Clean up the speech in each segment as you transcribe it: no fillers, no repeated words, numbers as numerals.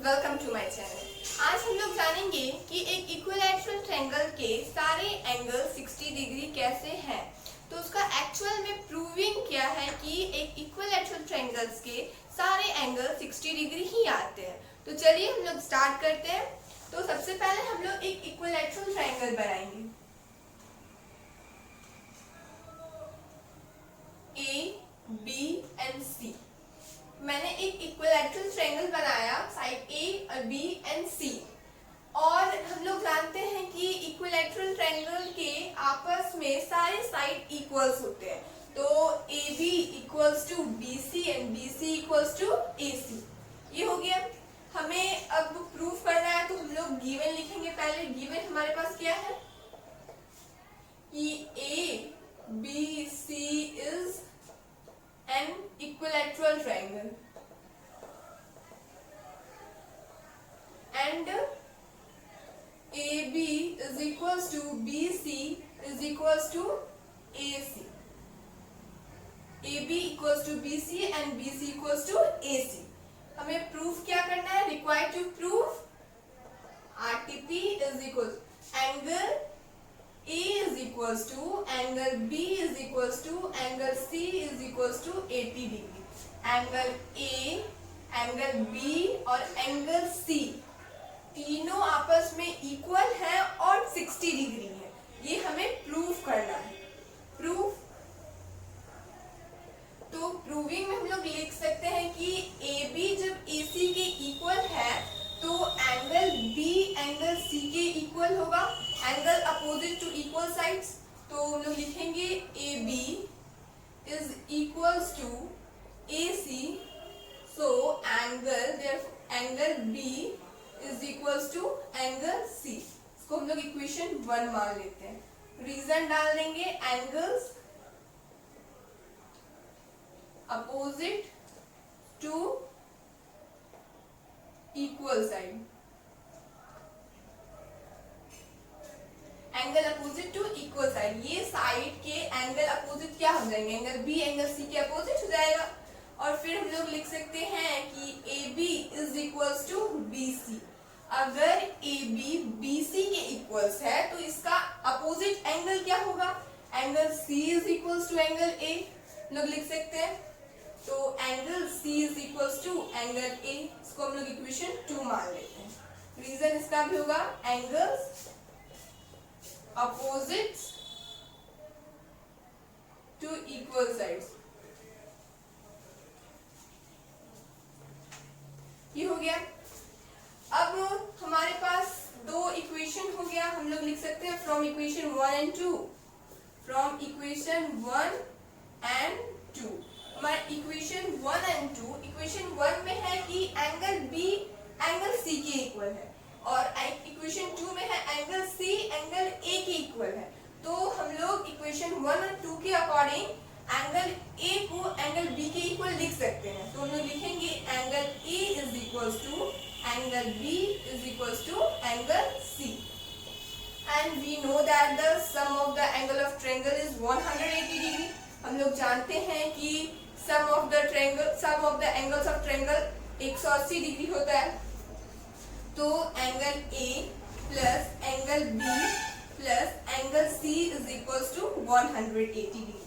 Welcome to my channel. आज हम लोग जानेंगे कि एक इक्विलैटरल ट्रायंगल के सारे एंगल 60 डिग्री कैसे हैं। तो उसका एक्चुअल में प्रूविंग क्या है कि एक इक्विलैटरल ट्रायंगल्स के सारे एंगल 60 डिग्री ही आते हैं। तो चलिए हम लोग स्टार्ट करते हैं। तो सबसे पहले हम लोग एक इक्विलैटरल ट्रायंगल बनाएंगे। ए, बी एंड सी। मैंने एक इक्विलैटरल ट्रायंगल बनाया, साइड ए और बी एंड सी। और हम लोग जानते हैं कि इक्विलैटरल ट्रायंगल के आपस में सारे साइड इक्वल्स होते हैं। तो A B equals to B C and B C equals to A C. ये हो गया। हमें अब प्रूफ करना है तो हम लोग गिवन लिखेंगे। पहले गिवन हमारे पास क्या है कि A B C is an equilateral triangle and AB is equals to BC is equals to AC. AB equals to BC and BC equals to AC. हमें प्रूफ क्या करना है? Required to proof RTP is equals angle A is equals to angle B is equals to angle C is equals to 80 degree. Angle A, angle B और angle C तीनों आपस में equal है और 60 डिग्री है। ये हमें प्रूफ करना है। प्रूफ तो प्रूविंग में हम लोग लिख सकते हैं कि AB जब AC के इक्वल है तो एंगल B एंगल C के इक्वल होगा। Angle opposite to equal sides. तो हम लोग लिखेंगे AB is equals to AC, so angle B is equals to angle C। इसको हम लोग इक्वेशन 1 मान लेते हैं। रीजन डाल देंगे, angles opposite to equal side. Angle opposite to equal side, ये साइड के एंगल अपोजिट क्या हो जाएंगे? एंगल बी एंगल सी के अपोजिट हो जाएगा। और फिर हम लोग लिख सकते हैं कि A B is equals to B C. अगर ए बी बी सी के इक्वल्स है तो इसका अपोजिट एंगल क्या होगा? Angle C is equals to angle A. लोग लिख सकते हैं। तो angle C is equals to angle A. इसको हम लोग इक्वेशन 2 मान लेते हैं। रीजन इसका भी होगा angles opposites to equal sides। ये हो गया। अब हमारे पास दो इक्वेशन हो गया। हम लोग लिख सकते हैं from equation 1 and 2। From equation 1 and 2 हमारा इक्वेशन 1 एंड 2। इक्वेशन 1 में है कि एंगल बी एंगल सी के इक्वल है और इक्वेशन 2 में है एंगल सी एंगल ए के इक्वल है। तो हम लोग इक्वेशन 1 और 2 के अकॉर्डिंग एंगल ए को एंगल बी के इक्वल लिख सकते हैं। तो हम लोग लिखेंगे angle A is equals to angle B is equals to angle C. And we know that the sum of the angle of triangle is 180 degree. हम लोग जानते हैं कि sum of the angles of triangle 180 degree होता है। तो angle A plus angle B plus angle C is equals to 180 degree.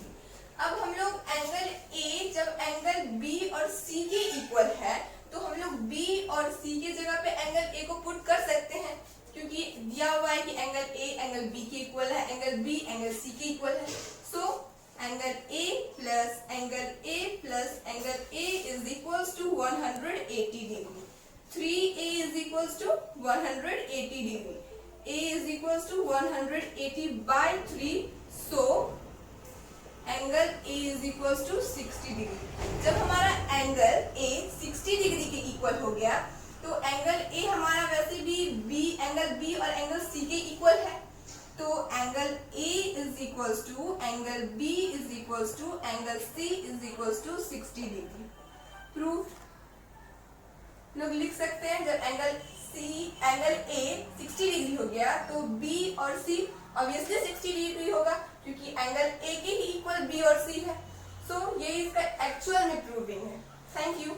अब हम लोग एंगल ए जब एंगल बी और सी के इक्वल है तो हम लोग बी और सी के जगह पे एंगल ए को पुट कर सकते हैं, क्योंकि दिया हुआ है कि एंगल ए एंगल बी के इक्वल है, एंगल बी एंगल सी के इक्वल है। So angle A plus angle A is equals to 180 degree. 3a is equals to 180 degree. A is equals to 180 by 3. So angle A is equals to 60 degree. जब हमारा angle A 60 degree के equal हो गया तो angle A हमारा वैसे भी angle B और एंगल C के इक्वल है। तो angle A is equals to angle B is equals to angle C is equals to 60 degree. Proof लोग लिख सकते हैं जब एंगल ए 60 डिग्री हो गया तो बी और सी ऑब्वियसली 60 डिग्री होगा, क्योंकि एंगल ए के ही इक्वल बी और सी है। सो ये इसका एक्चुअल में प्रूविंग है। Thank you.